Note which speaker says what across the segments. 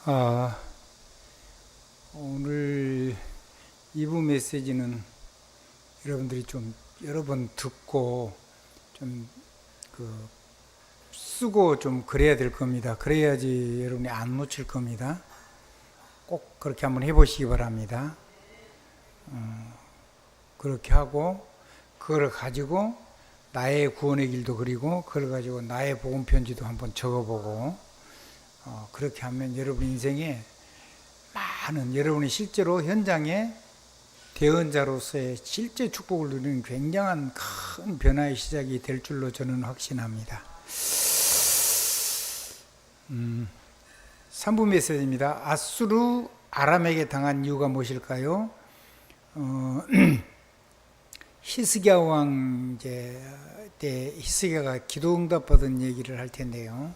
Speaker 1: 아, 오늘 2부 메시지는 여러분들이 좀 여러 번 듣고 좀 쓰고 좀 그래야 될 겁니다. 그래야지 여러분이 안 놓칠 겁니다. 꼭 그렇게 한번 해보시기 바랍니다. 그렇게 하고 그걸 가지고 나의 구원의 길도 그리고 그걸 가지고 나의 복음 편지도 한번 적어보고 그렇게 하면 여러분 인생에 많은 여러분이 실제로 현장에 대언자로서의 실제 축복을 누리는 굉장한 큰 변화의 시작이 될 줄로 저는 확신합니다. 3부 메시지입니다. 아수르 아람에게 당한 이유가 무엇일까요? 히스기야 왕 때 히스기야가 기도 응답 받은 얘기를 할 텐데요.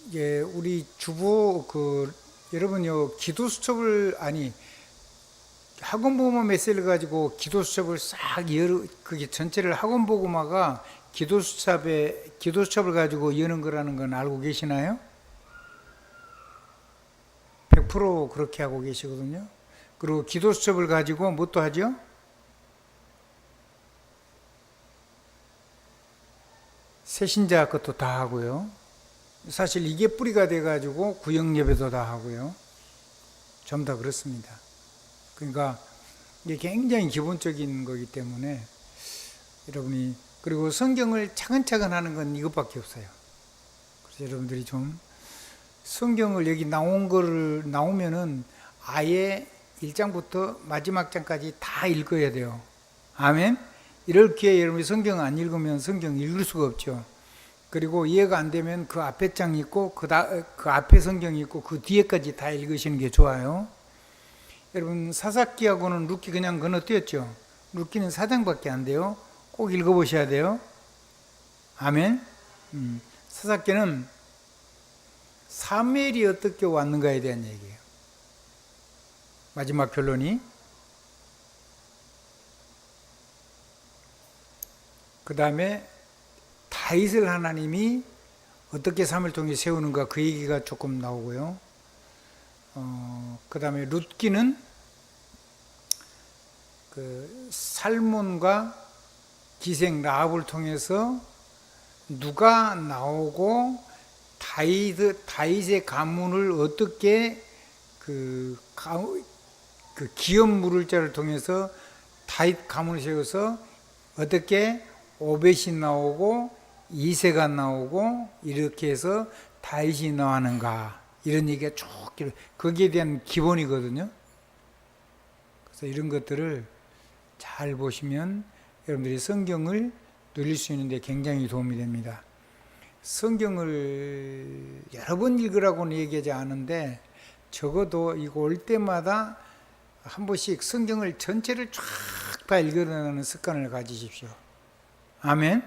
Speaker 1: 이제 우리 주보 여러분요 기도 수첩을 학원 보고마 메시지를 가지고 기도 수첩을 그게 전체를 학원 보고마가 기도 수첩을 가지고 여는 거라는 건 알고 계시나요? 100% 그렇게 하고 계시거든요. 그리고 기도 수첩을 가지고 뭣도 하죠? 새신자 것도 다 하고요. 사실 이게 뿌리가 돼가지고 구역 예배도 다 하고요. 전부 다 그렇습니다. 그러니까 이게 굉장히 기본적인 거기 때문에 여러분이 그리고 성경을 차근차근 하는 건 이것밖에 없어요. 그래서 여러분들이 좀 성경을 여기 나오면은 아예 1장부터 마지막 장까지 다 읽어야 돼요. 아멘. 이렇게 여러분이 성경 안 읽으면 성경 읽을 수가 없죠. 그리고 이해가 안 되면 그 앞에 장 있고 그 앞에 성경이 있고 그 뒤에까지 다 읽으시는 게 좋아요. 여러분 사사기하고는 룻기 그냥 건너뛰었죠. 룻기는 4장밖에 안 돼요. 꼭 읽어보셔야 돼요. 아멘. 사사기는 사무엘이 어떻게 왔는가에 대한 얘기예요. 마지막 결론이. 그 다음에 다윗을 하나님이 어떻게 삶을 통해 세우는가 그 얘기가 조금 나오고요. 그 다음에 룻기는 그 살몬과 기생 라합을 통해서 누가 나오고 다윗의 가문을 어떻게 그 기업 물을 자를 통해서 다윗 가문을 세워서 어떻게 오벳이 나오고 이새가 나오고 이렇게 해서 다윗이 나왔는가 이런 얘기가 쭉 거기에 대한 기본이거든요. 그래서 이런 것들을 잘 보시면 여러분들이 성경을 누릴 수 있는데 굉장히 도움이 됩니다. 성경을 여러 번 읽으라고는 얘기하지 않은데 적어도 이거 올 때마다 한 번씩 성경을 전체를 쫙 다 읽어내는 습관을 가지십시오. 아멘.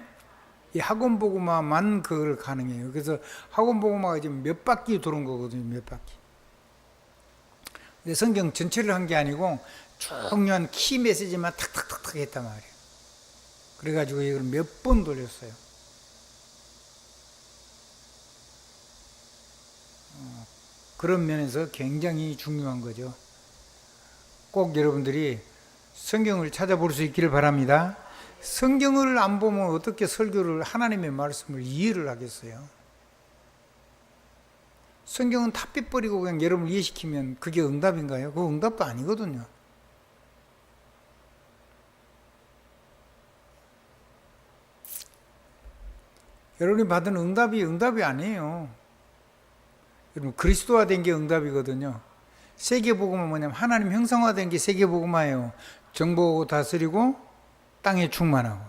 Speaker 1: 이 학원 보고마만 그걸 가능해요. 그래서 학원 보고마가 지금 몇 바퀴 도는 거거든요. 몇 바퀴. 근데 성경 전체를 한 게 아니고 중요한 키 메시지만 탁탁탁탁 했단 말이에요. 그래가지고 이걸 몇 번 돌렸어요. 그런 면에서 굉장히 중요한 거죠. 꼭 여러분들이 성경을 찾아볼 수 있기를 바랍니다. 성경을 안 보면 어떻게 설교를 하나님의 말씀을 이해를 하겠어요? 성경은 다 빼버리고 그냥 여러분을 이해시키면 그게 응답인가요? 그거 응답도 아니거든요. 여러분이 받은 응답이 아니에요. 여러분 그리스도화된 게 응답이거든요. 세계복음은 뭐냐면 하나님 형상화된 게 세계복음화예요. 정복하고 다스리고 땅에 충만하고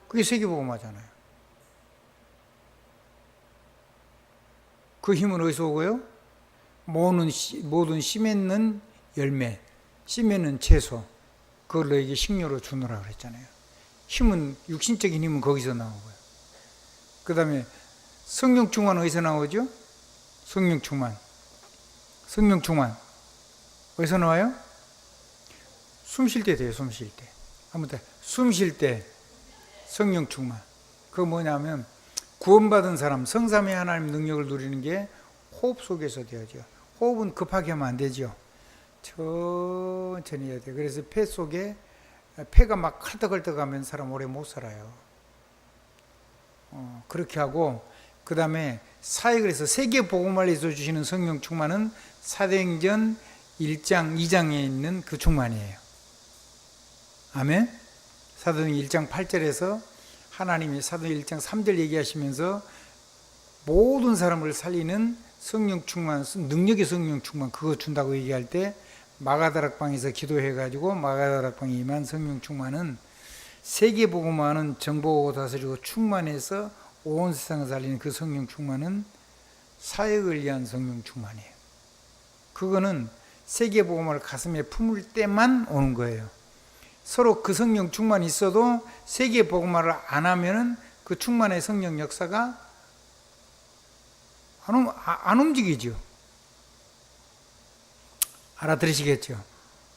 Speaker 1: 그게 세계복음화잖아요. 그 힘은 어디서 오고요? 모든 씨 맺는 열매, 씨 맺는 채소 그걸 너에게 식료로 주노라 그랬잖아요. 힘은 육신적인 힘은 거기서 나오고요. 그 다음에 성령 충만은 어디서 나오죠? 성령 충만 어디서 나와요? 숨 쉴 때 돼요. 숨 쉴 때. 한번 더. 숨 쉴 때 성령 충만. 그거 뭐냐면 구원받은 사람, 성삼위 하나님 능력을 누리는 게 호흡 속에서 되어져. 호흡은 급하게 하면 안 되죠. 천천히 해야 돼. 그래서 폐 속에 폐가 막 헐떡헐떡하면 사람 오래 못 살아요. 그렇게 하고 그 다음에 사역을 해서 세계 복음을 해서 주시는 성령 충만은 사도행전 1장 2장에 있는 그 충만이에요. 아멘. 사도행전 1장 8절에서 하나님이 사도행전 1장 3절 얘기하시면서 모든 사람을 살리는 성령 충만, 능력의 성령 충만 그거 준다고 얘기할 때 마가다락방에서 기도해가지고 마가다락방에 임한 성령 충만은 세계 복음화는 정보고 다스리고 충만해서 온 세상을 살리는 그 성령 충만은 사역을 위한 성령 충만이에요. 그거는 세계 복음화를 가슴에 품을 때만 오는 거예요. 서로 그 성령 충만이 있어도 세계 복음화를 안 하면은 그 충만의 성령 역사가 안 움직이죠. 알아들으시겠죠?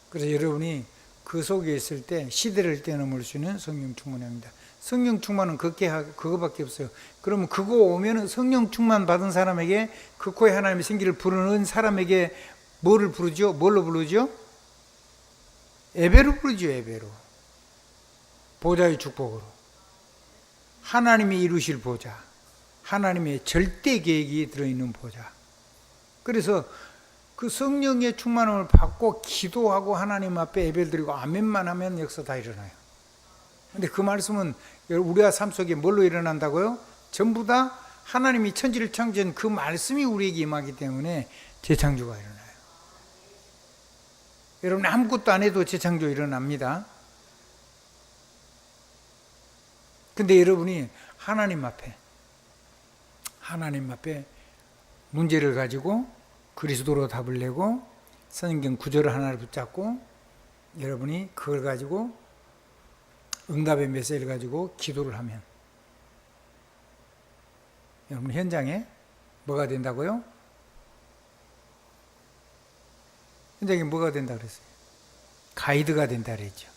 Speaker 1: 그래서 여러분이 그 속에 있을 때 시대를 뛰어넘을 수 있는 성령 충만입니다. 성령 충만은 그거밖에 없어요. 그러면 그거 오면은 성령 충만 받은 사람에게 그 코에 하나님의 생기를 부르는 사람에게 뭐를 부르죠? 뭘로 부르죠? 예배로 부르죠. 예배로. 보좌의 축복으로. 하나님이 이루실 보좌. 하나님의 절대 계획이 들어있는 보좌. 그래서 그 성령의 충만함을 받고 기도하고 하나님 앞에 예배를 드리고 아멘만 하면 역사 다 일어나요. 근데 그 말씀은 우리의 삶 속에 뭘로 일어난다고요? 전부 다 하나님이 천지를 창조한 그 말씀이 우리에게 임하기 때문에 재창조가 일어나요. 여러분 아무것도 안 해도 재창조 일어납니다. 근데 여러분이 하나님 앞에 문제를 가지고 그리스도로 답을 내고 성경 구절을 하나를 붙잡고 여러분이 그걸 가지고 응답의 메시지를 가지고 기도를 하면 여러분 현장에 뭐가 된다고요? 현장에 뭐가 된다 그랬어요? 가이드가 된다 그랬죠.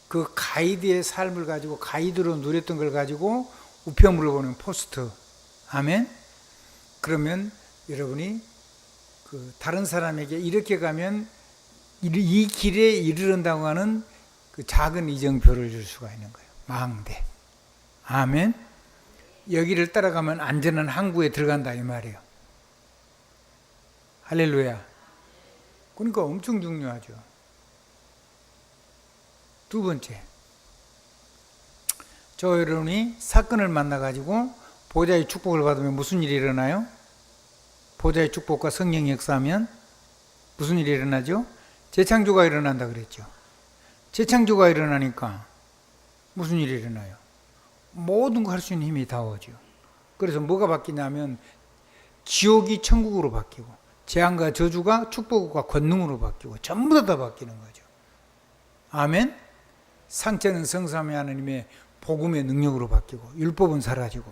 Speaker 1: 그 가이드의 삶을 가지고 가이드로 누렸던 걸 가지고 우편물을 보는 포스트. 아멘. 그러면 여러분이 그 다른 사람에게 이렇게 가면 이 길에 이르른다고 하는 그 작은 이정표를 줄 수가 있는 거예요. 망대. 아멘. 여기를 따라가면 안전한 항구에 들어간다 이 말이에요. 할렐루야. 그러니까 엄청 중요하죠. 두 번째, 저 여러분이 사건을 만나가지고 보좌의 축복을 받으면 무슨 일이 일어나요? 보좌의 축복과 성령이 역사하면 무슨 일이 일어나죠? 재창조가 일어난다 그랬죠. 재창조가 일어나니까 무슨 일이 일어나요? 모든 거 할 수 있는 힘이 다 오죠. 그래서 뭐가 바뀌냐면 지옥이 천국으로 바뀌고 재앙과 저주가 축복과 권능으로 바뀌고 전부 다 바뀌는 거죠. 아멘. 상처는 성삼위 하나님의 복음의 능력으로 바뀌고 율법은 사라지고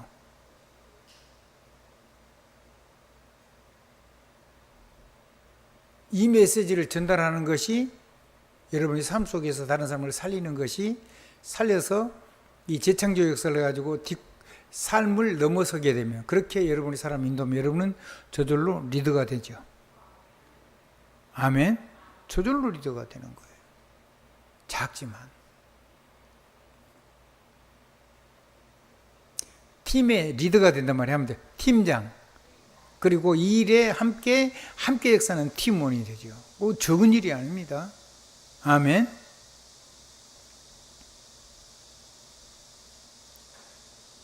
Speaker 1: 이 메시지를 전달하는 것이 여러분의 삶 속에서 다른 사람을 살리는 것이 살려서 이 재창조 역사를 가지고 삶을 넘어서게 되면 그렇게 여러분이 사람 인도하면 여러분은 저절로 리더가 되죠. 아멘. 저절로 리더가 되는 거예요. 작지만 팀의 리더가 된단 말이에요. 하면 돼. 팀장. 그리고 이 일에 함께 역사는 팀원이 되죠. 적은 일이 아닙니다. 아멘.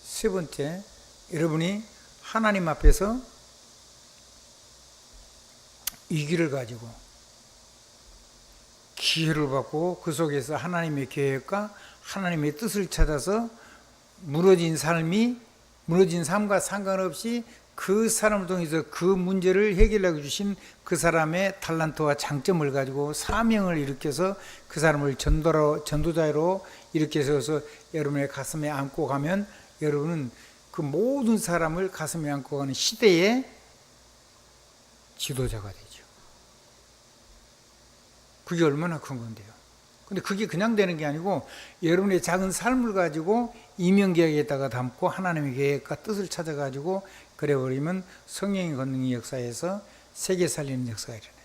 Speaker 1: 세 번째, 여러분이 하나님 앞에서 위기를 가지고 기회를 받고 그 속에서 하나님의 계획과 하나님의 뜻을 찾아서 무너진 삶과 상관없이 그 사람을 통해서 그 문제를 해결하고 주신 그 사람의 탤런트와 장점을 가지고 사명을 일으켜서 그 사람을 전도자로 일으켜서 여러분의 가슴에 안고 가면 여러분은 그 모든 사람을 가슴에 안고 가는 시대의 지도자가 되죠. 그게 얼마나 큰 건데요. 근데 그게 그냥 되는 게 아니고 여러분의 작은 삶을 가지고 이면계약에다가 담고 하나님의 계획과 뜻을 찾아가지고 그래버리면 성령의 권능의 역사에서 세계 살리는 역사가 일어나요.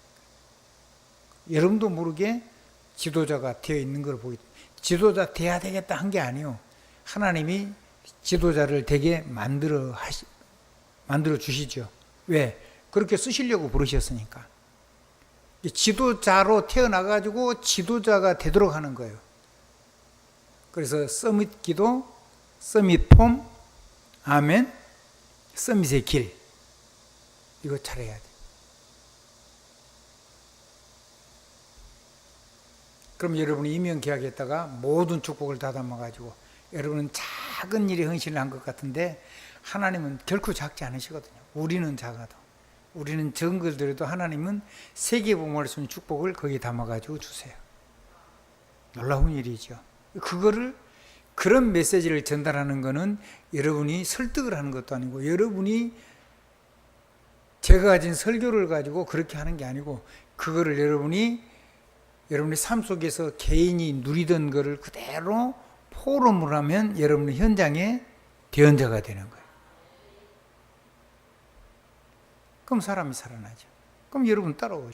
Speaker 1: 여러분도 모르게 지도자가 되어 있는 걸 보기. 지도자 돼야 되겠다 한 게 아니에요. 하나님이 지도자를 되게 만들어 주시죠. 왜? 그렇게 쓰시려고 부르셨으니까. 지도자로 태어나가지고 지도자가 되도록 하는 거예요. 그래서 서밋 기도, 서밋 폼, 아멘, 서밋의 길. 이거 잘해야 돼. 그럼 여러분이 이면계약했다가 모든 축복을 다 담아가지고 여러분은 작은 일에 헌신을 한 것 같은데 하나님은 결코 작지 않으시거든요. 우리는 작아도. 우리는 적은 것들에도 하나님은 세계복음을 쓰는 축복을 거기에 담아가지고 주세요. 놀라운 일이죠. 그런 메시지를 전달하는 것은 여러분이 설득을 하는 것도 아니고 여러분이 제가 가진 설교를 가지고 그렇게 하는 게 아니고 그거를 여러분의 삶 속에서 개인이 누리던 것을 그대로 포럼을 하면 여러분의 현장에 대언자가 되는 거예요. 그럼 사람이 살아나죠. 그럼 여러분 따라오죠.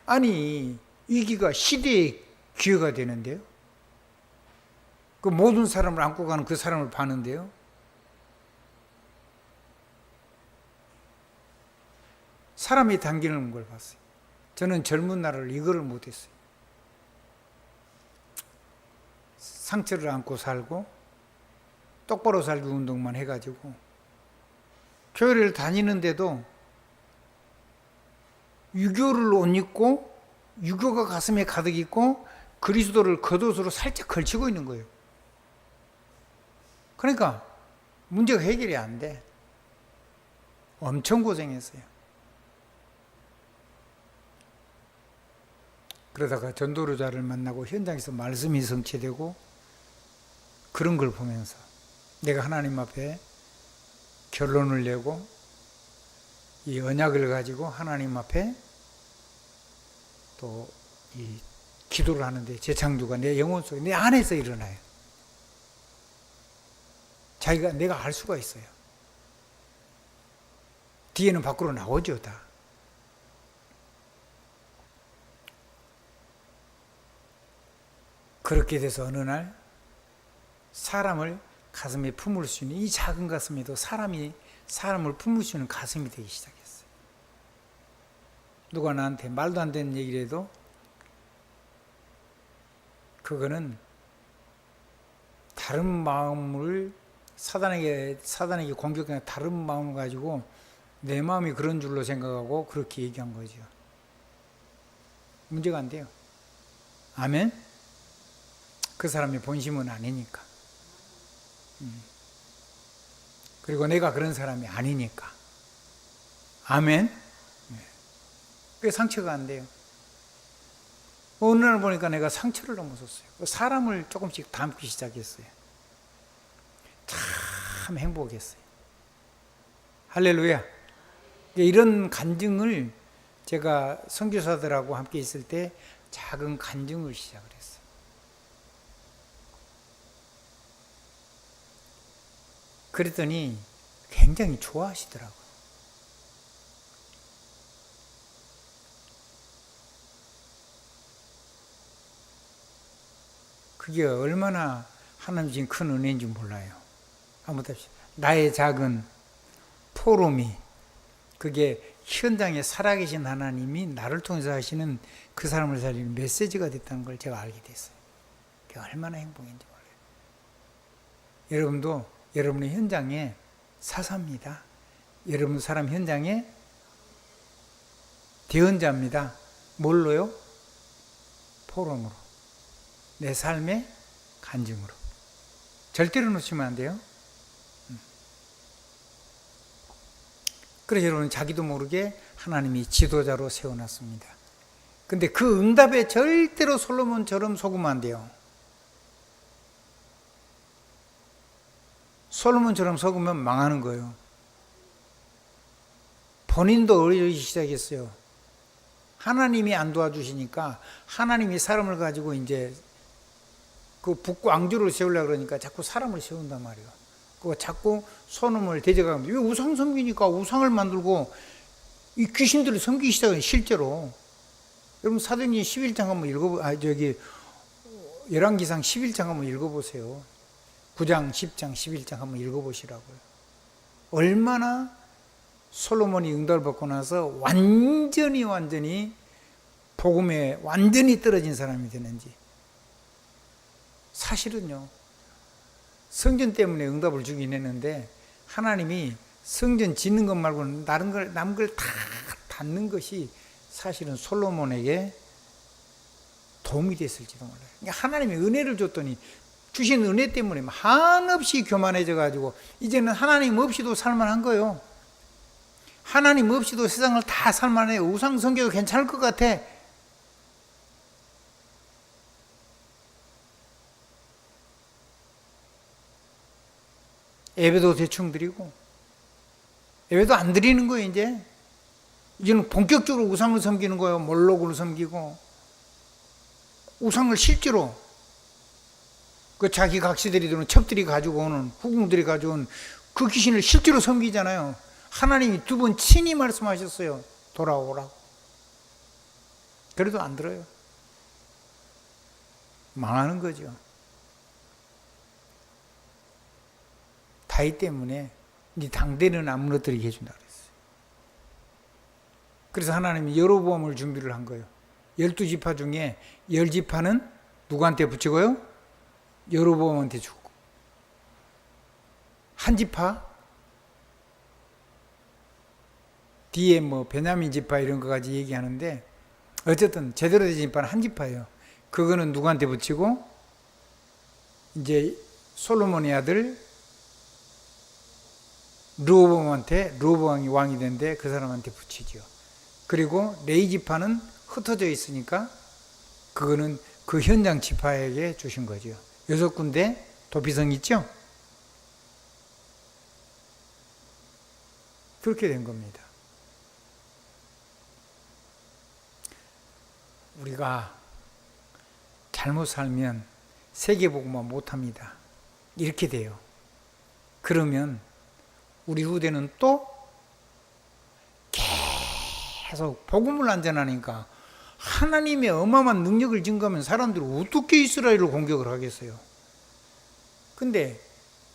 Speaker 1: 아니 위기가 시대의 기회가 되는데요. 그 모든 사람을 안고 가는 그 사람을 봐는데요. 사람이 당기는 걸 봤어요. 저는 젊은 날을 이거를 못했어요. 상처를 안고 살고 똑바로 살기 운동만 해가지고 교회를 다니는데도 유교를 옷 입고 유교가 가슴에 가득 있고 그리스도를 겉옷으로 살짝 걸치고 있는 거예요. 그러니까 문제가 해결이 안 돼. 엄청 고생했어요. 그러다가 전도자를 만나고 현장에서 말씀이 성취되고 그런 걸 보면서 내가 하나님 앞에 결론을 내고 이 언약을 가지고 하나님 앞에 또 이 기도를 하는데 재창조가 내 영혼 속에 내 안에서 일어나요. 내가 알 수가 있어요. 뒤에는 밖으로 나오죠 다. 그렇게 돼서 어느 날 사람을 가슴에 품을 수 있는 이 작은 가슴에도 사람을 품을 수 있는 가슴이 되기 시작했어요. 누가 나한테 말도 안 되는 얘기를 해도 그거는 다른 마음을 사단에게 공격하는 다른 마음을 가지고 내 마음이 그런 줄로 생각하고 그렇게 얘기한 거죠. 문제가 안 돼요. 아멘? 그 사람의 본심은 아니니까. 그리고 내가 그런 사람이 아니니까. 아멘? 그게 상처가 안 돼요. 어느 날 보니까 내가 상처를 넘어섰어요. 사람을 조금씩 닮기 시작했어요. 참 행복했어요. 할렐루야. 이런 간증을 제가 선교사들하고 함께 있을 때 작은 간증을 시작을 했어요. 그랬더니 굉장히 좋아하시더라고요. 그게 얼마나 하나님 주신 큰 은혜인지 몰라요. 아무튼 나의 작은 포럼이 그게 현장에 살아계신 하나님이 나를 통해서 하시는 그 사람을 살리는 메시지가 됐다는 걸 제가 알게 됐어요. 그게 얼마나 행복인지 몰라요. 여러분도 여러분의 현장에 사사입니다. 여러분 사람 현장에 대언자입니다. 뭘로요? 포럼으로. 내 삶의 간증으로. 절대로 놓치면 안 돼요. 그래서 여러분 자기도 모르게 하나님이 지도자로 세워놨습니다. 근데 그 응답에 절대로 솔로몬처럼 속으면 안 돼요. 솔로몬처럼 속으면 망하는 거예요. 본인도 어려지기 시작했어요. 하나님이 안 도와주시니까 하나님이 사람을 가지고 이제 그 북 왕조를 세우려고 그러니까 자꾸 사람을 세운단 말이에요. 그 자꾸 손음을 대적하면, 왜 우상 섬기니까 우상을 만들고 이 귀신들을 섬기기 시작해요, 실제로. 여러분 사도행전 11장 한번 열왕기상 11장 한번 읽어보세요. 9장, 10장, 11장 한번 읽어보시라고요. 얼마나 솔로몬이 응답을 받고 나서 완전히 복음에 완전히 떨어진 사람이 되는지. 사실은요, 성전 때문에 응답을 주긴 했는데 하나님이 성전 짓는 것 말고는 남은 걸 다 닫는 것이 사실은 솔로몬에게 도움이 됐을지도 몰라요. 그러니까 하나님이 은혜를 줬더니 주신 은혜 때문에 한없이 교만해져 가지고 이제는 하나님 없이도 살만한 거예요. 하나님 없이도 세상을 다 살만해요. 우상 섬겨도 괜찮을 것 같아. 예배도 대충 드리고, 예배도 안 드리는 거예요. 이제는 본격적으로 우상을 섬기는 거예요. 몰록을 섬기고, 우상을 실제로 그 자기 각시들이 들은 첩들이 가지고 오는, 후궁들이 가져온 그 귀신을 실제로 섬기잖아요. 하나님이 2번 친히 말씀하셨어요. 돌아오라고. 그래도 안 들어요. 망하는 거죠. 다윗 때문에 네 당대는 안 무너뜨리게 해준다 그랬어요. 그래서 하나님이 여로보암을 준비를 한 거예요. 12지파 중에 10지파는 누구한테 붙이고요? 여로보암한테 주고, 한 지파 뒤에 베냐민 지파 이런 거까지 얘기하는데, 어쨌든 제대로 된 지파는 한 지파예요. 그거는 누구한테 붙이고, 이제 솔로몬의 아들 르호보암이 왕이 된데 그 사람한테 붙이죠. 그리고 레위 지파는 흩어져 있으니까 그거는 그 현장 지파에게 주신 거죠. 6군데 도피성 있죠? 그렇게 된 겁니다. 우리가 잘못 살면 세계복음화 못합니다. 이렇게 돼요. 그러면 우리 후대는 또 계속 복음을 안 전하니까 하나님의 어마어마한 능력을 증거하면 사람들이 어떻게 이스라엘을 공격을 하겠어요? 근데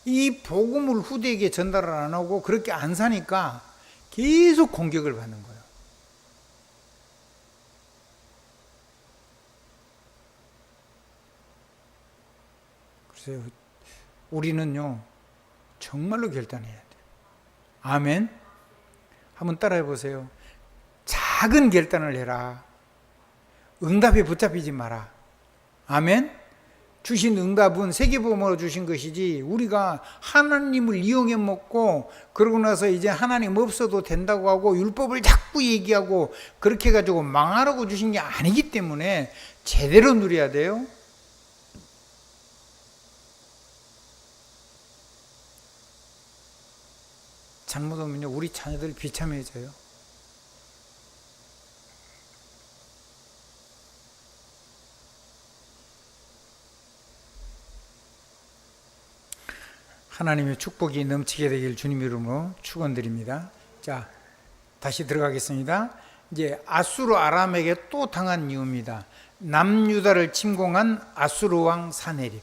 Speaker 1: 이 복음을 후대에게 전달을 안 하고 그렇게 안 사니까 계속 공격을 받는 거예요. 그래서 우리는요, 정말로 결단해야 돼요. 아멘. 한번 따라해 보세요. 작은 결단을 해라. 응답에 붙잡히지 마라. 아멘. 주신 응답은 세계복음으로 주신 것이지, 우리가 하나님을 이용해 먹고 그러고 나서 이제 하나님 없어도 된다고 하고 율법을 자꾸 얘기하고 그렇게 해가지고 망하라고 주신 게 아니기 때문에 제대로 누려야 돼요. 잘못하면요, 우리 자녀들 비참해져요. 하나님의 축복이 넘치게 되길 주님 이름으로 축원드립니다. 자, 다시 들어가겠습니다. 이제 아수르 아람에게 또 당한 이유입니다. 남유다를 침공한 아수르 왕 사네립.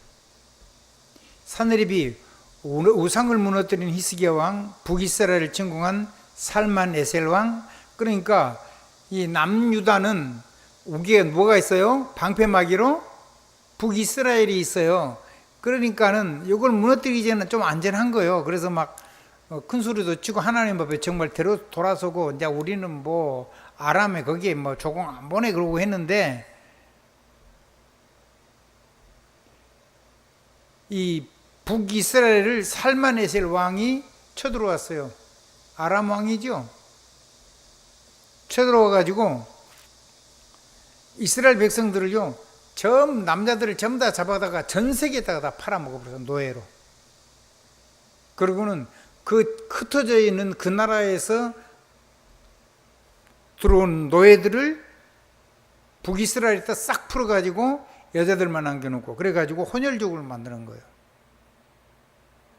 Speaker 1: 사네립이 우상을 무너뜨린 히스기야 왕, 북이스라엘을 침공한 살만에셀 왕. 그러니까 이 남유다는 우기에 뭐가 있어요? 방패막이로 북이스라엘이 있어요. 그러니까는 이걸 무너뜨리기 전에 좀 안전한 거예요. 그래서 막 큰 소리도 치고 하나님 앞에 정말 돌아서고, 이제 우리는 뭐 아람에 거기에 뭐 조공 안 보내 그러고 했는데, 이 북이스라엘을 살만에셀 왕이 쳐들어왔어요. 아람 왕이죠. 쳐들어와 가지고 이스라엘 백성들을요, 남자들을 전부 다 잡아다가 전 세계에다가 다 팔아먹어버려서 노예로. 그리고는 그 흩어져 있는 그 나라에서 들어온 노예들을 북이스라엘에다 싹 풀어가지고 여자들만 남겨놓고 그래가지고 혼혈족을 만드는 거예요.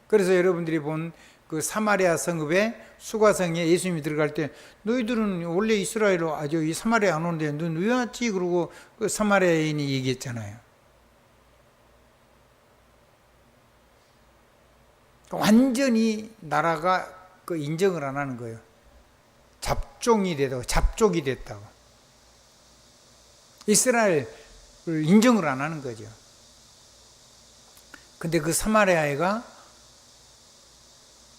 Speaker 1: 그래서 여러분들이 본 그 사마리아 성읍에 수가성에 예수님이 들어갈 때 너희들은 원래 이스라엘로 아주 이 사마리아 안 오는데 넌 왜 왔지? 그러고 그 사마리아인이 얘기했잖아요. 완전히 나라가 그 인정을 안 하는 거예요. 잡종이 됐다고. 이스라엘을 인정을 안 하는 거죠. 근데 그 사마리아가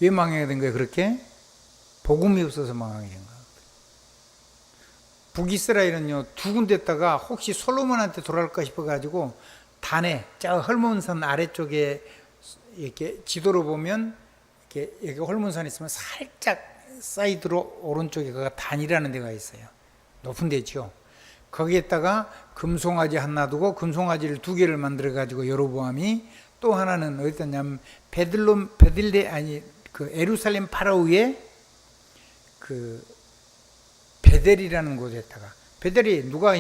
Speaker 1: 왜 망하게 된 거예요? 그렇게 복음이 없어서 망하게 된 거예요. 북이스라엘은요, 두 군데다가 혹시 솔로몬한테 돌아갈까 싶어가지고 단에 저 헐몬산 아래쪽에 이렇게 지도로 보면 이렇게 여기 헐몬산이 있으면 살짝 사이드로 오른쪽에 그 단이라는 데가 있어요. 높은 데죠. 거기에다가 금송아지 하나 두고 금송아지를 두 개를 만들어 가지고 여로보암이 또 하나는 어디다 냐면 그 예루살렘 바로 위에 그 베델이라는 곳에다가 베델이 누가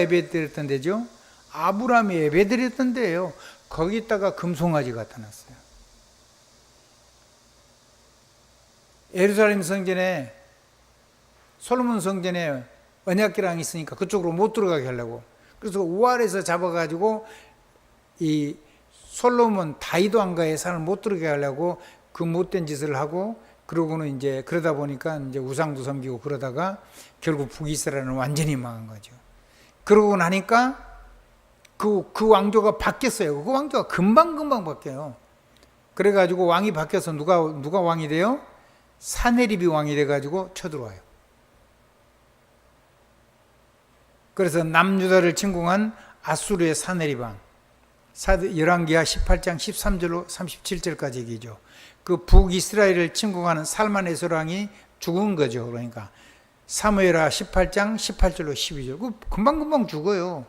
Speaker 1: 예배드렸던 데죠? 아브라함이 예배드렸던 데예요. 거기다가 금송아지 갖다 놨어요. 예루살렘 성전에 솔로몬 성전에 언약궤랑 있으니까 그쪽으로 못 들어가게 하려고. 그래서 우알에서 잡아가지고 이 솔로몬 다윗 왕가의 산을 못 들어가게 하려고 그 못된 짓을 하고 그러고는 이제 그러다 보니까 이제 우상도 섬기고 그러다가 결국 북이스라엘은 완전히 망한 거죠. 그러고 나니까 그 왕조가 바뀌었어요. 그 왕조가 금방 바뀌어요. 그래가지고 왕이 바뀌어서 누가 왕이 돼요? 사네립이 왕이 돼가지고 쳐들어와요. 그래서 남유다를 침공한 아수르의 사네립 왕. 열왕기하 18장 13절로 37절까지 얘기죠. 그 북이스라엘을 침공하는 살만에서 왕이 죽은 거죠. 그러니까 사무엘하 18장 18절로 12절. 그 금방 죽어요.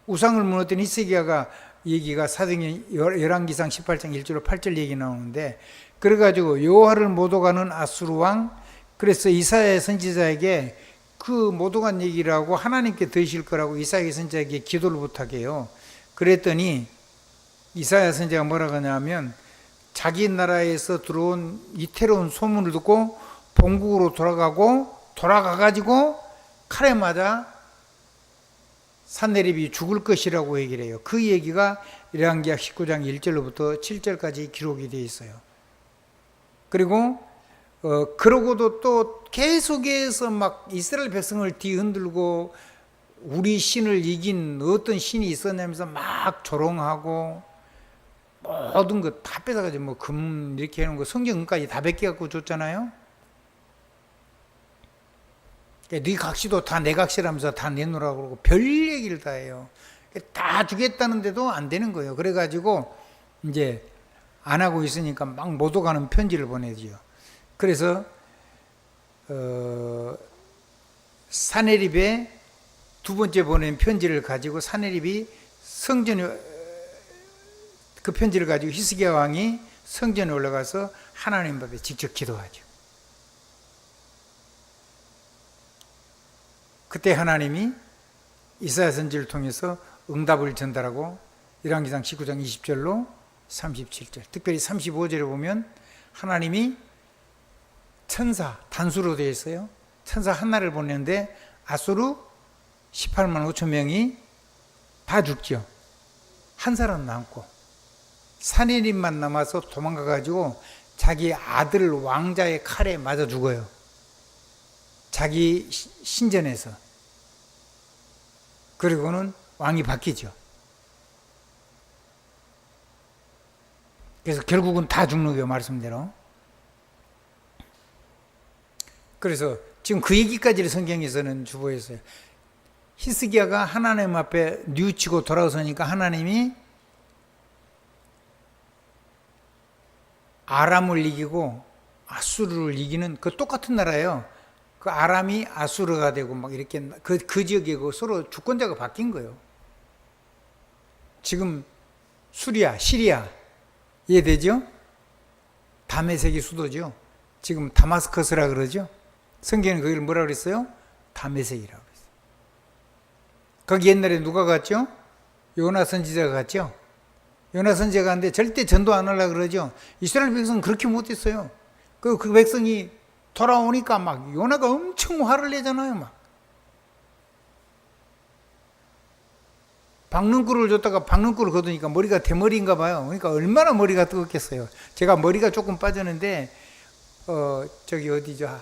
Speaker 1: 우상을 무너뜨린 히스기야가 얘기가 사도행 열왕기상 18장 1절로 8절 얘기 나오는데 그래가지고 여호와를 못 오가는 아수르 왕. 그래서 이사야 선지자에게 그 못 오간 얘기를 하고 하나님께 드실 거라고 이사야 선지자에게 기도를 부탁해요. 해요. 그랬더니 이사야 선지자가 뭐라고 하냐면 자기 나라에서 들어온 이태로운 소문을 듣고 본국으로 돌아가가지고 칼에 맞아 산네립이 죽을 것이라고 얘기를 해요. 그 얘기가 열왕기하 19장 1절로부터 7절까지 기록이 되어 있어요. 그리고 그러고도 또 계속해서 막 이스라엘 백성을 뒤흔들고 우리 신을 이긴 어떤 신이 있었냐면서 막 조롱하고 모든 거 다 뺏어가지고 뭐 금 이렇게 해놓은 거 성경까지 다 뺏겨갖고 줬잖아요. 네 각시도 다 내 각시라면서 다 내놓으라고 그러고 별 얘기를 다 해요. 다 주겠다는데도 안 되는 거예요. 그래가지고 이제 안 하고 있으니까 막 못 오가는 편지를 보내죠. 그래서 사네립에 두 번째 보낸 편지를 가지고 사네립이 성전에 그 편지를 가지고 히스기야 왕이 성전에 올라가서 하나님 앞에 직접 기도하죠. 그때 하나님이 이사야 선지를 통해서 응답을 전달하고 열왕기상 19장 20절로 37절, 특별히 35절에 보면 하나님이 천사, 단수로 되어 있어요. 천사 하나를 보내는데 아수르 18만 5천 명이 다 죽죠. 한 사람 남고 사네립만 남아서 도망가가지고 자기 아들 왕자의 칼에 맞아 죽어요. 자기 신전에서. 그리고는 왕이 바뀌죠. 그래서 결국은 다 죽는 거예요, 말씀대로. 그래서 지금 그 얘기까지를 성경에서는 주보했어요. 히스기야가 하나님 앞에 뉘우치고 돌아서니까 하나님이 아람을 이기고 아수르를 이기는 그 똑같은 나라예요. 그 아람이 아수르가 되고 막 이렇게 그 지역에 서로 주권자가 바뀐 거예요. 지금 시리아 이해되죠? 다메섹이 수도죠. 지금 다마스커스라 그러죠. 성경은 거기를 뭐라 그랬어요? 다메섹이라고 그랬어요. 거기 옛날에 누가 갔죠? 요나 선지자가 갔죠. 요나 선지자가 갔는데 절대 전도 안 하려고 그러죠. 이스라엘 백성은 그렇게 못했어요. 그 백성이 돌아오니까 막 요나가 엄청 화를 내잖아요. 막 박능꿀을 줬다가 박능꿀을 거두니까 머리가 대머리인가 봐요. 그러니까 얼마나 머리가 뜨겁겠어요. 제가 머리가 조금 빠졌는데 저기 어디죠?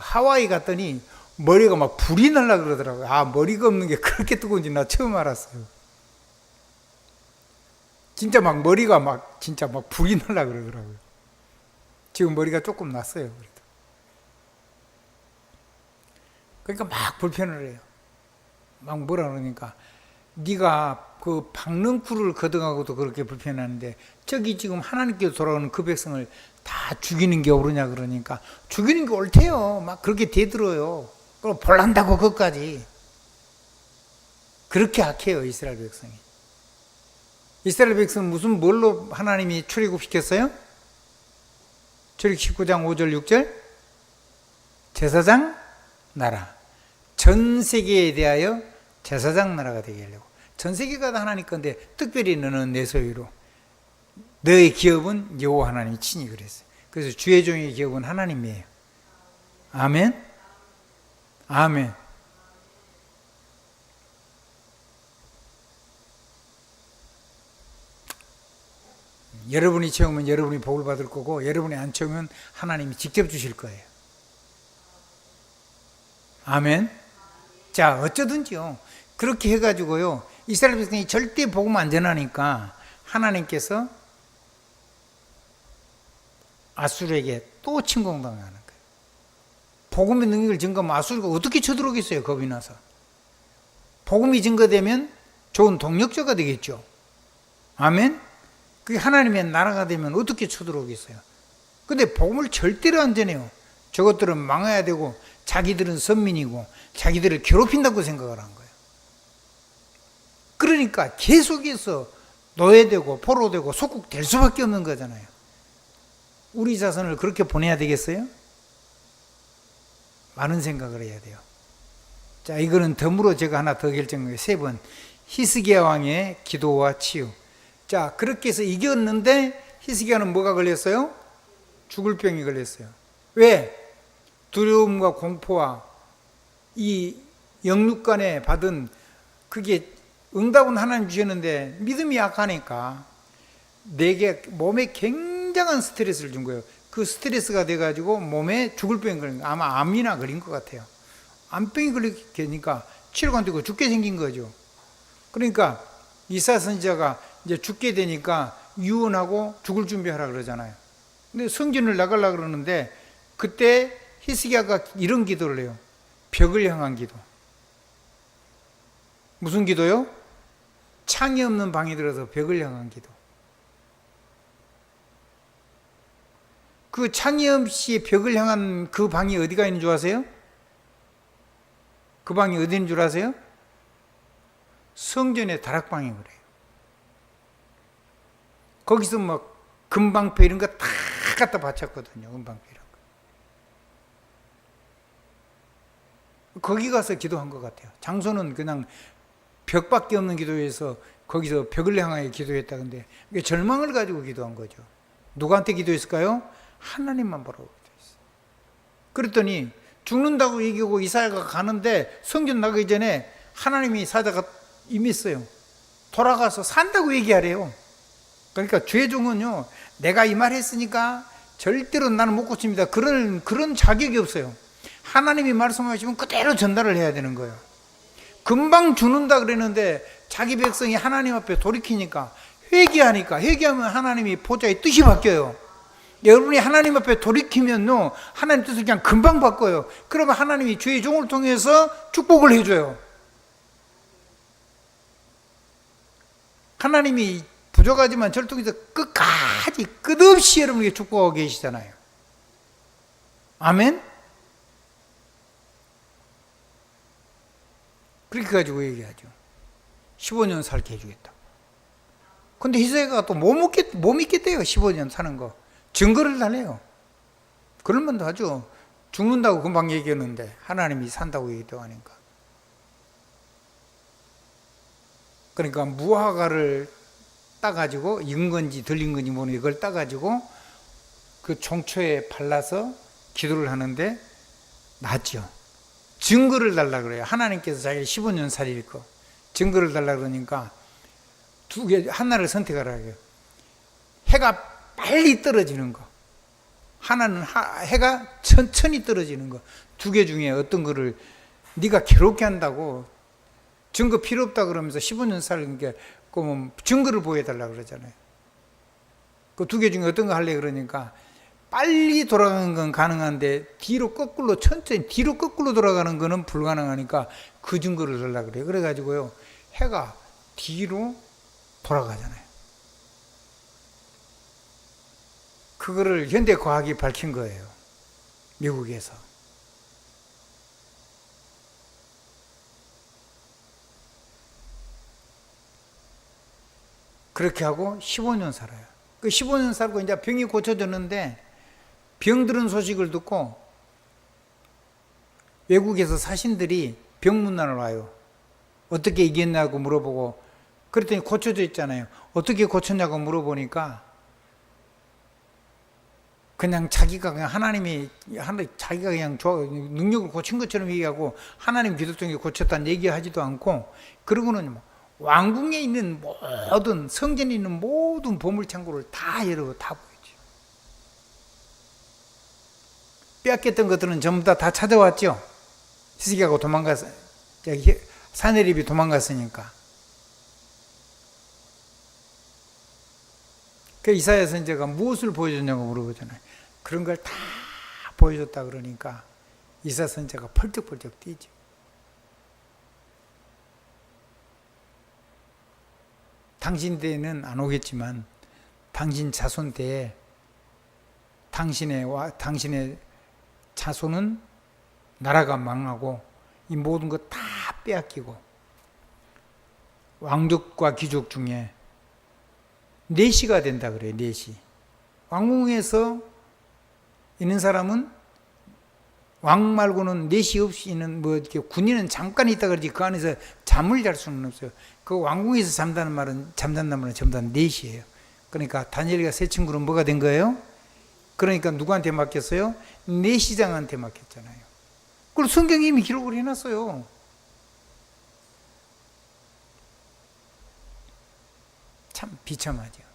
Speaker 1: 하와이 갔더니 머리가 막 불이 날라 그러더라고요. 아, 머리가 없는 게 그렇게 뜨거운지 나 처음 알았어요. 진짜 막 머리가 막 진짜 막 불이 날라 그러더라고요. 지금 머리가 조금 났어요. 그러니까 막 불편을 해요. 막 뭐라 그러니까 네가 그 박능쿨을 거듭하고도 그렇게 불편하는데 저기 지금 하나님께 돌아오는 그 백성을 다 죽이는 게 옳으냐 그러니까 죽이는 게 옳대요. 막 그렇게 대들어요. 그럼 볼란다고 그것까지. 그렇게 악해요, 이스라엘 백성이. 이스라엘 백성은 무슨 뭘로 하나님이 출애굽시켰어요? 출애굽 19장 5절 6절 제사장 나라. 전 세계에 대하여 제사장 나라가 되게 하려고. 전 세계가 다 하나님 건데 특별히 너는 내 소유로. 너의 기업은 여호와 하나님이 친히 그랬어요. 그래서 주의 종의 기업은 하나님이에요. 아멘. 아멘. 여러분이 채우면 여러분이 복을 받을 거고 여러분이 안 채우면 하나님이 직접 주실 거예요. 아멘. 자, 어쩌든지요. 그렇게 해가지고요. 이스라엘 백성이 절대 복음 안 전하니까 하나님께서 아수르에게 또 침공당하는 거예요. 복음의 능력을 증거하면 아수르가 어떻게 쳐들어오겠어요, 겁이 나서. 복음이 증거되면 좋은 동력자가 되겠죠. 아멘? 그게 하나님의 나라가 되면 어떻게 쳐들어오겠어요. 근데 복음을 절대로 안 전해요. 저것들은 망해야 되고 자기들은 선민이고 자기들을 괴롭힌다고 생각을 한 거예요. 그러니까 계속해서 노예되고 포로되고 속국될 수밖에 없는 거잖아요. 우리 자손을 그렇게 보내야 되겠어요? 많은 생각을 해야 돼요. 자, 이거는 덤으로 제가 하나 더 결정해요. 3번. 히스기야 왕의 기도와 치유. 자, 그렇게 해서 이겼는데 히스기야는 뭐가 걸렸어요? 죽을 병이 걸렸어요. 왜? 두려움과 공포와 이 영육간에 받은 그게 응답은 하나님 주셨는데 믿음이 약하니까 내게 몸에 굉장한 스트레스를 준 거예요. 그 스트레스가 돼가지고 몸에 죽을 병이 걸린 거예요. 아마 암이나 걸린 것 같아요. 암병이 걸리게 되니까 치료가 안 되고 죽게 생긴 거죠. 그러니까 이사야 선지자가 이제 죽게 되니까 유언하고 죽을 준비하라 그러잖아요. 근데 성전을 나가려고 그러는데 그때 히스기야가 이런 기도를 해요. 벽을 향한 기도. 무슨 기도요? 창이 없는 방에 들어서 벽을 향한 기도. 그 창이 없이 벽을 향한 그 방이 어디가 있는 줄 아세요? 그 방이 어디 있는 줄 아세요? 성전의 다락방이 그래요. 거기서 막 금방패 이런 거 다 갖다 바쳤거든요. 금방패 이런 거. 거기 가서 기도한 것 같아요. 장소는 그냥 벽밖에 없는 기도에서 거기서 벽을 향하여 기도했다. 근데 절망을 가지고 기도한 거죠. 누구한테 기도했을까요? 하나님만 보라고 기도했어요. 그랬더니 죽는다고 얘기하고 이사야가 가는데 성전 나가기 전에 하나님이 사자가 임했어요. 돌아가서 산다고 얘기하래요. 그러니까 주의 종은요, 내가 이 말 했으니까 절대로 나는 못 고칩니다. 그런 자격이 없어요. 하나님이 말씀하시면 그대로 전달을 해야 되는 거예요. 금방 죽는다 그랬는데 자기 백성이 하나님 앞에 돌이키니까 회개하면 하나님이 보좌의 뜻이 바뀌어요. 여러분이 하나님 앞에 돌이키면요, 하나님 뜻을 그냥 금방 바꿔요. 그러면 하나님이 주의 종을 통해서 축복을 해줘요. 하나님이 부족하지만 저를 통해서 끝까지 끝없이 여러분에게 축복하고 계시잖아요. 아멘? 그렇게 가지고 얘기하죠. 15년 살게 해주겠다. 근데 히스기야가 또 못 믿겠대요. 15년 사는 거. 증거를 달래요. 그럴만도 하죠. 죽는다고 금방 얘기했는데 하나님이 산다고 얘기도 하니까. 그러니까 무화과를 따가지고 익은 건지 들린 건지 모르는 이걸 따가지고 그 종초에 발라서 기도를 하는데 낫죠. 증거를 달라 그래요. 하나님께서 자기 15년 살릴 거 증거를 달라 그러니까 두 개 하나를 선택하라 해요. 해가 빨리 떨어지는 거, 하나는 해가 천천히 떨어지는 거. 두 개 중에 어떤 거를 네가 괴롭게 한다고 증거 필요 없다 그러면서 15년 살는 게 그러면 증거를 보여달라 그러잖아요. 그 두 개 중에 어떤 거 할래 그러니까 빨리 돌아가는 건 가능한데 뒤로 거꾸로 천천히 뒤로 거꾸로 돌아가는 거는 불가능하니까 그 증거를 달라 그래요. 그래가지고요 해가 뒤로 돌아가잖아요. 그거를 현대 과학이 밝힌 거예요. 미국에서. 그렇게 하고 15년 살아요. 그 15년 살고 이제 병이 고쳐졌는데 병 들은 소식을 듣고 외국에서 사신들이 병문안을 와요. 어떻게 이겼냐고 물어보고 그랬더니 고쳐져 있잖아요. 어떻게 고쳤냐고 물어보니까 그냥 자기가 그냥 자기가 그냥 능력을 고친 것처럼 얘기하고 하나님 기도통에 고쳤다는 얘기하지도 않고 그러고는 왕궁에 있는 모든 성전에 있는 모든 보물창고를 다 열어 다 보이죠. 빼앗겼던 것들은 전부 다 찾아왔죠. 히스기야하고 사내립이 도망갔으니까. 그 이사야 선지자가 무엇을 보여줬냐고 물어보잖아요. 그런 걸 다 보여줬다 그러니까 이사야 선지자가 펄쩍펄쩍 뛰죠. 당신 때에는 안 오겠지만 당신 자손 때에 당신의 자손은 나라가 망하고 이 모든 것 다 빼앗기고 왕족과 귀족 중에 내시가 된다 그래요. 내시. 왕궁에서 있는 사람은 왕 말고는 내시 없이 있는 이렇게 군인은 잠깐 있다 그러지 그 안에서 잠을 잘 수는 없어요. 그 왕궁에서 잠자는 말은 전부 다 내시예요. 그러니까 다니엘과 세 친구는 뭐가 된 거예요? 그러니까 누구한테 맡겼어요? 내시장한테 맡겼잖아요. 그걸 성경이 이미 기록을 해놨어요. 참 비참하죠.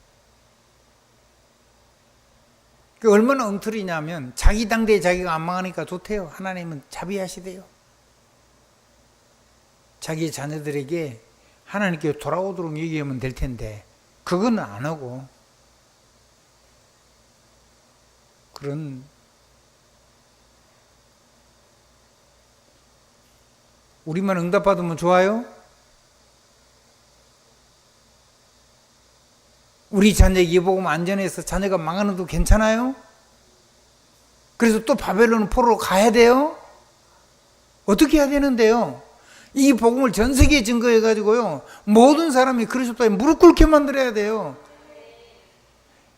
Speaker 1: 그 얼마나 엉터리냐면 자기 당대에 자기가 안 망하니까 좋대요. 하나님은 자비하시대요. 자기 자녀들에게 하나님께 돌아오도록 얘기하면 될 텐데 그건 안 하고 그런 우리만 응답받으면 좋아요? 우리 자녀 예복음 안전해서 자녀가 망하는 도 괜찮아요? 그래서 또 바벨론 포로로 가야 돼요? 어떻게 해야 되는데요? 이 복음을 전 세계에 증거해가지고요 모든 사람이 그리스도에 무릎 꿇게 만들어야 돼요.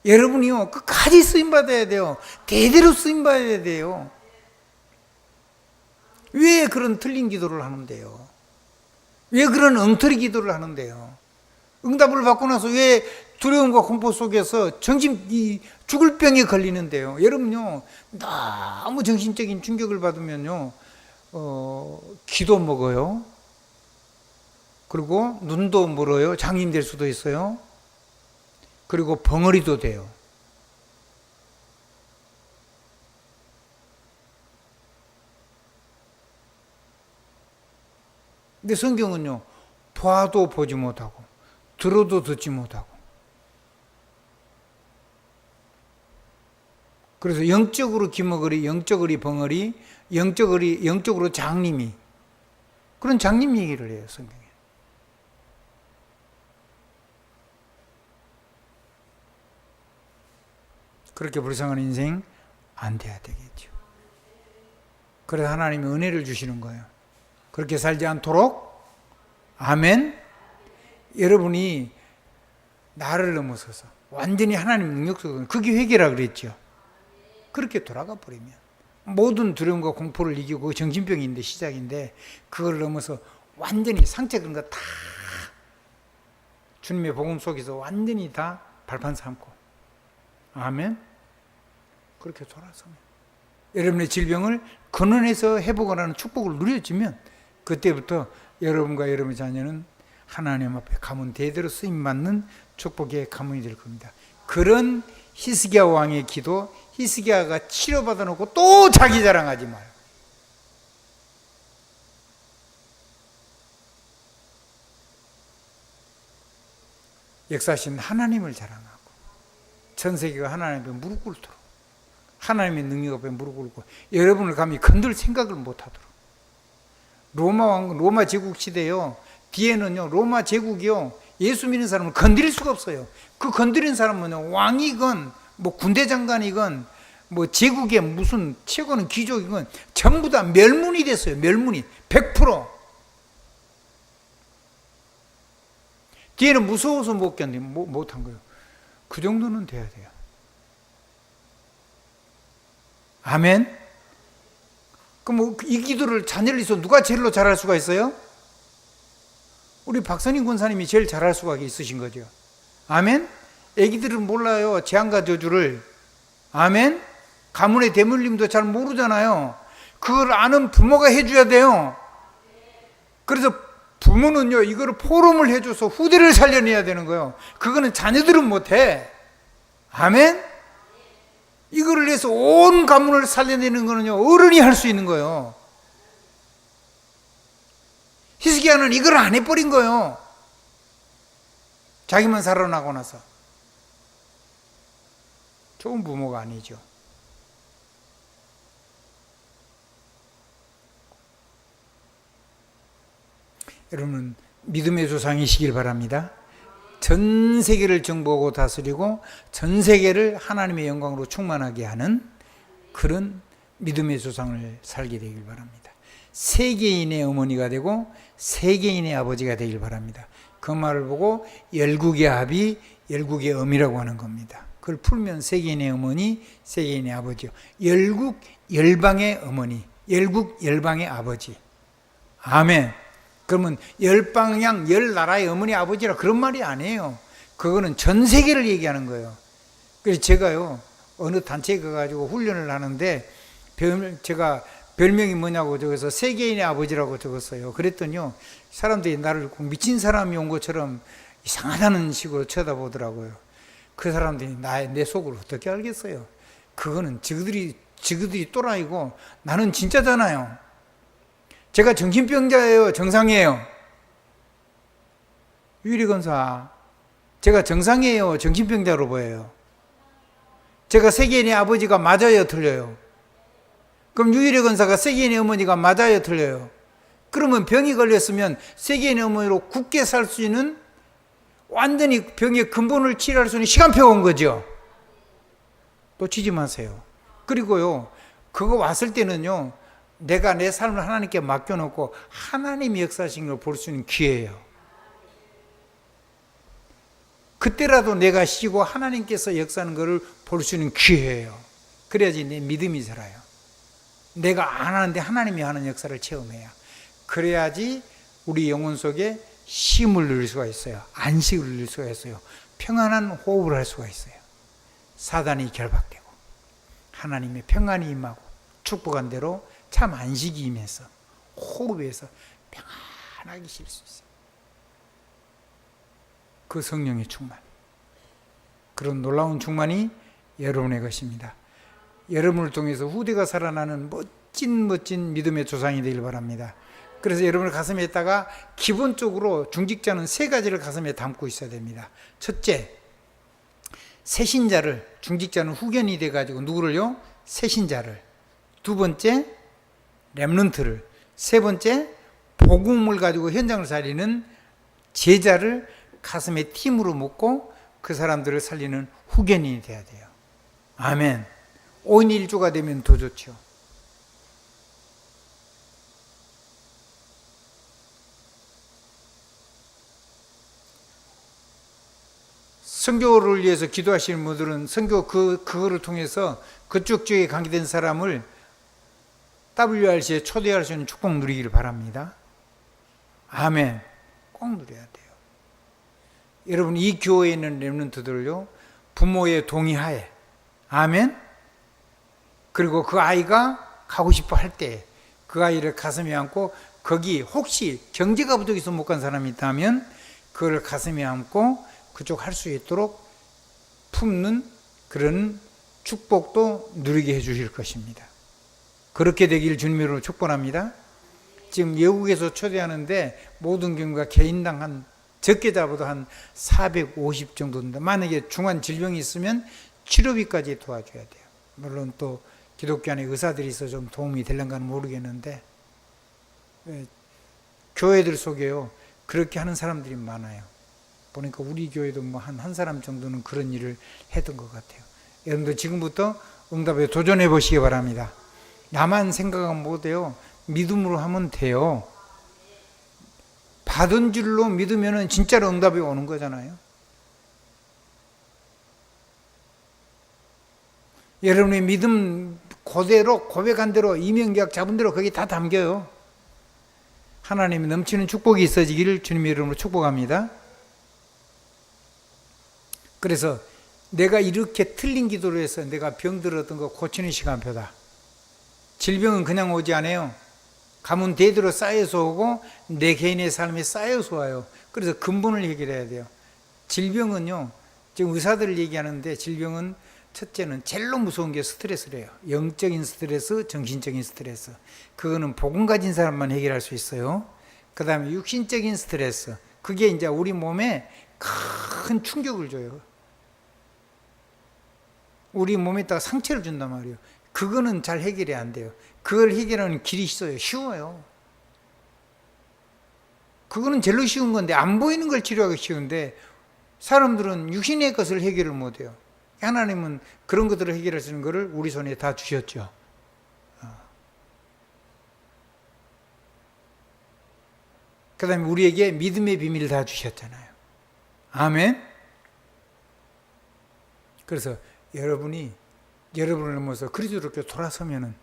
Speaker 1: 여러분이요 끝까지 쓰임받아야 돼요. 대대로 쓰임받아야 돼요. 왜 그런 틀린 기도를 하는데요? 왜 그런 엉터리 기도를 하는데요? 응답을 받고 나서 왜 두려움과 공포 속에서 죽을 병에 걸리는데요? 여러분요 너무 정신적인 충격을 받으면요 기도 먹어요. 그리고 눈도 멀어요. 장님 될 수도 있어요. 그리고 벙어리도 돼요. 근데 성경은요 봐도 보지 못하고 들어도 듣지 못하고 그래서 영적으로 기머거리, 영적으로 벙어리, 영적으로 장님이 그런 장님 얘기를 해요 성경에. 그렇게 불쌍한 인생 안 돼야 되겠죠. 그래서 하나님이 은혜를 주시는 거예요. 그렇게 살지 않도록 아멘. 여러분이 나를 넘어서서 완전히 하나님 능력 속에 그게 회개라 그랬죠. 그렇게 돌아가 버리면 모든 두려움과 공포를 이기고 정신병인데 시작인데 그걸 넘어서 완전히 상처 그런 거 다 주님의 복음 속에서 완전히 다 발판 삼고, 아멘. 그렇게 돌아서면 여러분의 질병을 근원에서 회복을 하는 축복을 누려지면 그때부터 여러분과 여러분의 자녀는 하나님 앞에 가문 대대로 쓰임받는 축복의 가문이 될 겁니다. 그런 히스기야 왕의 기도, 히스기야가 치료받아 놓고 또 자기 자랑하지 마요. 역사하신 하나님을 자랑하고 전 세계가 하나님 앞에 무릎 꿇도록, 하나님의 능력 앞에 무릎 꿇고 여러분을 감히 건들 생각을 못하도록. 로마 제국 시대요, 뒤에는요 로마 제국이요 예수 믿는 사람을 건드릴 수가 없어요. 그 건드린 사람은 왕이건 뭐 군대 장관이건 뭐 제국의 무슨 최고는 귀족이건 전부 다 멸문이 됐어요. 멸문이 100%. 뒤에는 무서워서 못 견디 못한 거예요. 그 정도는 돼야 돼요. 아멘. 그럼 뭐 이 기도를 자녀를 위해서 누가 제일로 잘할 수가 있어요? 우리 박선인 권사님이 제일 잘할 수가 있으신 거죠. 아멘. 애기들은 몰라요, 재앙과 저주를. 아멘. 가문의 대물림도 잘 모르잖아요. 그걸 아는 부모가 해줘야 돼요. 그래서 부모는요 이거를 포럼을 해줘서 후대를 살려내야 되는 거예요. 그거는 자녀들은 못해. 아멘. 이거를 위해서 온 가문을 살려내는 거는요 어른이 할 수 있는 거예요. 히스기야는 이걸 안 해버린 거예요. 자기만 살아나고 나서. 좋은 부모가 아니죠. 여러분 믿음의 조상이시길 바랍니다. 전 세계를 정복하고 다스리고 전 세계를 하나님의 영광으로 충만하게 하는 그런 믿음의 조상을 살게 되길 바랍니다. 세계인의 어머니가 되고 세계인의 아버지가 되길 바랍니다. 그 말을 보고 열국의 아비, 열국의 어미라고 하는 겁니다. 그걸 풀면 세계인의 어머니, 세계인의 아버지요. 열국, 열방의 어머니, 열국, 열방의 아버지. 아멘. 그러면 열방향, 열나라의 어머니, 아버지라 그런 말이 아니에요. 그거는 전 세계를 얘기하는 거예요. 그래서 제가요, 어느 단체에 가가지고 훈련을 하는데, 제가 별명이 뭐냐고 적어서 세계인의 아버지라고 적었어요. 그랬더니요, 사람들이 나를 미친 사람이 온 것처럼 이상하다는 식으로 쳐다보더라고요. 그 사람들이 내 속을 어떻게 알겠어요? 그거는 지그들이 또라이고 나는 진짜잖아요. 제가 정신병자예요? 정상이에요? 유일의 권사, 제가 정상이에요? 정신병자로 보여요? 제가 세계인의 아버지가 맞아요? 틀려요? 그럼 유일의 권사가 세계인의 어머니가 맞아요? 틀려요? 그러면 병이 걸렸으면 세계인의 어머니로 굳게 살 수 있는, 완전히 병의 근본을 치료할 수 있는 시간표가 온 거죠. 놓치지 마세요. 그리고요, 그거 왔을 때는요, 내가 내 삶을 하나님께 맡겨놓고 하나님이 역사하신 걸 볼 수 있는 기회예요. 그때라도 내가 쉬고 하나님께서 역사하는 것을 볼 수 있는 기회예요. 그래야지 내 믿음이 살아요. 내가 안 하는데 하나님이 하는 역사를 체험해야. 그래야지 우리 영혼 속에 쉼을 누릴 수가 있어요. 안식을 누릴 수가 있어요. 평안한 호흡을 할 수가 있어요. 사단이 결박되고 하나님의 평안이 임하고 축복한 대로 참 안식이 임해서 호흡에서 평안하게 쉴 수 있어요. 그 성령의 충만, 그런 놀라운 충만이 여러분의 것입니다. 여러분을 통해서 후대가 살아나는 멋진 믿음의 조상이 되길 바랍니다. 그래서 여러분의 가슴에다가 기본적으로 중직자는 세 가지를 가슴에 담고 있어야 됩니다. 첫째, 새신자를, 중직자는 후견이 돼가지고 누구를요? 새신자를. 두 번째, 렘넌트를. 세 번째, 복음을 가지고 현장을 살리는 제자를 가슴에 팀으로 묶고 그 사람들을 살리는 후견인이 돼야 돼요. 아멘. 5인 1조가 되면 더 좋죠. 선교를 위해서 기도하시는 분들은 선교 그거를 통해서 그쪽 지역에 관계된 사람을 WRC에 초대할 수 있는 축복 누리기를 바랍니다. 아멘. 꼭 누려야 돼요. 여러분 이 교회에 있는 렘넌트들요 부모의 동의하에 아멘 그리고 그 아이가 가고 싶어 할 때 그 아이를 가슴에 안고 거기 혹시 경제가 부족해서 못 간 사람이 있다면 그걸 가슴에 안고 그쪽 할 수 있도록 품는 그런 축복도 누리게 해 주실 것입니다. 그렇게 되기를 주님으로 축복합니다. 지금 외국에서 초대하는데 모든 경우가 개인당 한 적게 잡아도 한 450 정도인데 만약에 중한 질병이 있으면 치료비까지 도와줘야 돼요. 물론 또 기독교 안에 의사들이 있어 좀 도움이 될런가는 모르겠는데 교회들 속에요 그렇게 하는 사람들이 많아요. 보니까 우리 교회도 뭐 한 사람 정도는 그런 일을 했던 것 같아요. 여러분들 지금부터 응답에 도전해 보시기 바랍니다. 나만 생각하면 못해요. 믿음으로 하면 돼요. 받은 줄로 믿으면 진짜로 응답이 오는 거잖아요. 여러분의 믿음 그대로 고백한 대로 이명계약 잡은 대로 거기 다 담겨요. 하나님이 넘치는 축복이 있어지기를 주님의 이름으로 축복합니다. 그래서 내가 이렇게 틀린 기도를 해서 내가 병들었던 거 고치는 시간표다. 질병은 그냥 오지 않아요. 가문 대대로 쌓여서 오고 내 개인의 삶에 쌓여서 와요. 그래서 근본을 해결해야 돼요. 질병은요, 지금 의사들 얘기하는데 질병은 첫째는 제일 무서운 게 스트레스래요. 영적인 스트레스, 정신적인 스트레스. 그거는 복음 가진 사람만 해결할 수 있어요. 그 다음에 육신적인 스트레스. 그게 이제 우리 몸에 큰 충격을 줘요. 우리 몸에다가 상처를 준단 말이에요. 그거는 잘 해결이 안 돼요. 그걸 해결하는 길이 있어요. 쉬워요. 그거는 제일 쉬운 건데 안 보이는 걸 치료하기 쉬운데 사람들은 육신의 것을 해결을 못 해요. 하나님은 그런 것들을 해결할 수 있는 것을 우리 손에 다 주셨죠. 그 다음에 우리에게 믿음의 비밀을 다 주셨잖아요. 아멘. 그래서 여러분이 여러분을 넘어서 그리스도께 돌아서면은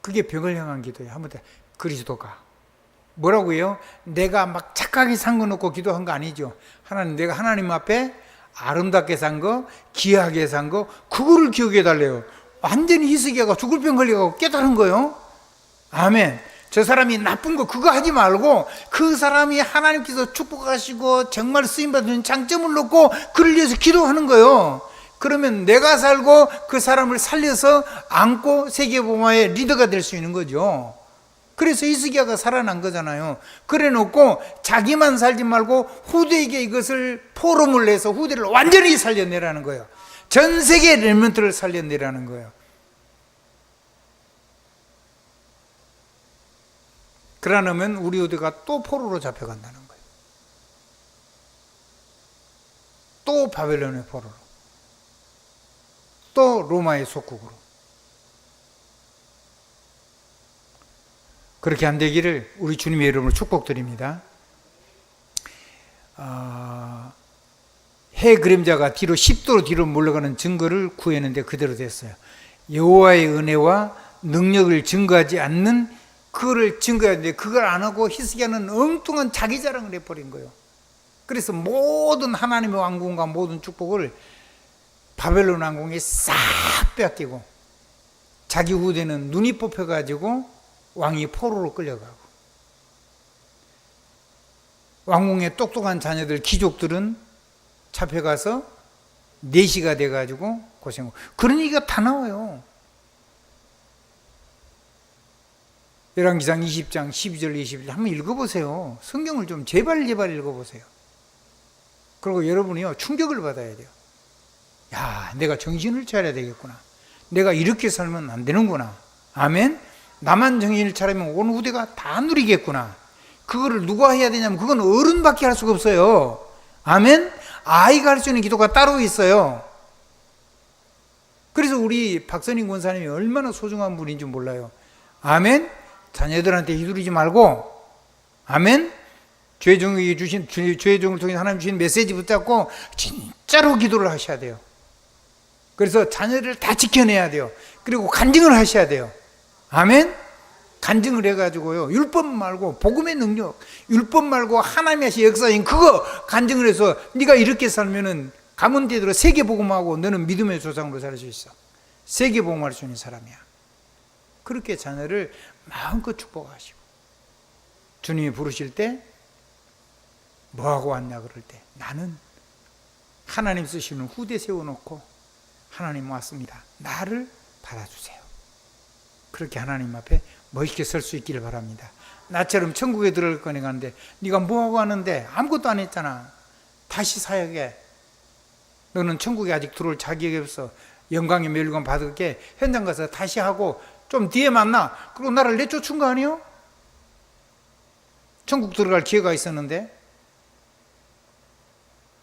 Speaker 1: 그게 병을 향한 기도예요. 한번 그리스도가 뭐라고요? 내가 막 착하게 산 거 놓고 기도한 거 아니죠. 하나님, 내가 하나님 앞에 아름답게 산 거, 귀하게 산 거, 그거를 기억해 달래요. 완전히 히스기야가 죽을 병 걸려가고 깨달은 거요. 아멘. 저 사람이 나쁜 거 그거 하지 말고 그 사람이 하나님께서 축복하시고 정말 쓰임받는 장점을 놓고 그를 위해서 기도하는 거예요. 그러면 내가 살고 그 사람을 살려서 안고 세계복음화의 리더가 될 수 있는 거죠. 그래서 히스기야가 살아난 거잖아요. 그래 놓고 자기만 살지 말고 후대에게 이것을 포럼을 내서 후대를 완전히 살려내라는 거예요. 전 세계 렘넌트를 살려내라는 거예요. 그러려면 우리 후대가 또 포로로 잡혀간다는 거예요. 또 바벨론의 포로로. 또 로마의 속국으로. 그렇게 안 되기를 우리 주님의 이름으로 축복드립니다. 해 그림자가 뒤로 10도로 뒤로 물러가는 증거를 구했는데 그대로 됐어요. 여호와의 은혜와 능력을 증거하지 않는 그거를 증거했는데 그걸 안 하고 히스기야는 엉뚱한 자기 자랑을 해버린 거예요. 그래서 모든 하나님의 왕궁과 모든 축복을 바벨론 왕궁에 싹 빼앗기고 자기 후대는 눈이 뽑혀가지고 왕이 포로로 끌려가고 왕궁의 똑똑한 자녀들 귀족들은 잡혀가서 내시가 돼가지고 고생하고 그런 얘기가 다 나와요. 열왕기상 20장 12절 21절 한번 읽어보세요. 성경을 좀 제발 읽어보세요. 그리고 여러분이요 충격을 받아야 돼요. 야, 내가 정신을 차려야 되겠구나. 내가 이렇게 살면 안 되는구나. 아멘. 나만 정신을 차리면 온 후대가 다 누리겠구나. 그거를 누가 해야 되냐면 그건 어른밖에 할 수가 없어요. 아멘. 아이가 할 수 있는 기도가 따로 있어요. 그래서 우리 박선인 권사님이 얼마나 소중한 분인지 몰라요. 아멘. 자녀들한테 휘두르지 말고 아멘. 죄의 종을 통해 하나님 주신 메시지 붙잡고 진짜로 기도를 하셔야 돼요. 그래서 자녀를 다 지켜내야 돼요. 그리고 간증을 하셔야 돼요. 아멘. 간증을 해가지고요, 율법 말고 복음의 능력, 율법 말고 하나님이 하신 역사인 그거 간증을 해서 네가 이렇게 살면은 가문대대로 세계복음하고 너는 믿음의 조상으로 살 수 있어. 세계복음할 수 있는 사람이야. 그렇게 자녀를 마음껏 축복하시고, 주님이 부르실 때 뭐하고 왔냐 그럴 때 나는 하나님 쓰시는 후대 세워놓고 하나님 왔습니다, 나를 받아주세요. 그렇게 하나님 앞에 멋있게 설 수 있기를 바랍니다. 나처럼 천국에 들어갈 거니 가는데 네가 뭐하고 왔는데 아무것도 안 했잖아. 다시 사역해. 너는 천국에 아직 들어올 자격이 없어. 영광의 멸관 받을 게 현장 가서 다시 하고 좀 뒤에 만나. 그리고 나를 내쫓은 거 아니요? 천국 들어갈 기회가 있었는데.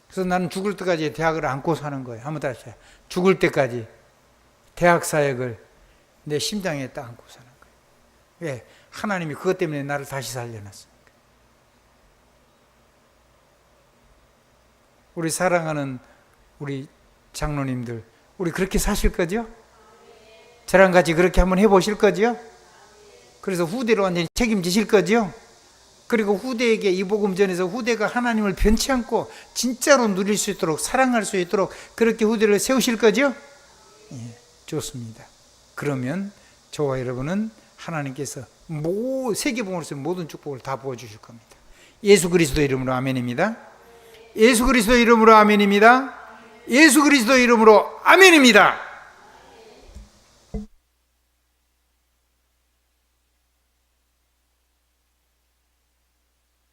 Speaker 1: 그래서 나는 죽을 때까지 대학을 안고 사는 거예요. 한번 다시 해요. 죽을 때까지 대학 사역을 내 심장에 딱 안고 사는 거예요. 왜? 하나님이 그것 때문에 나를 다시 살려놨으니까. 우리 사랑하는 우리 장로님들, 우리 그렇게 사실 거죠? 저랑 같이 그렇게 한번 해보실 거죠? 그래서 후대로 완전히 책임지실 거죠? 그리고 후대에게 이 복음 전해서 후대가 하나님을 변치 않고 진짜로 누릴 수 있도록, 사랑할 수 있도록 그렇게 후대를 세우실 거죠? 예, 좋습니다. 그러면 저와 여러분은 하나님께서 세계복음으로서 모든 축복을 다 부어주실 겁니다. 예수 그리스도 이름으로 아멘입니다. 예수 그리스도 이름으로 아멘입니다. 예수 그리스도 이름으로 아멘입니다.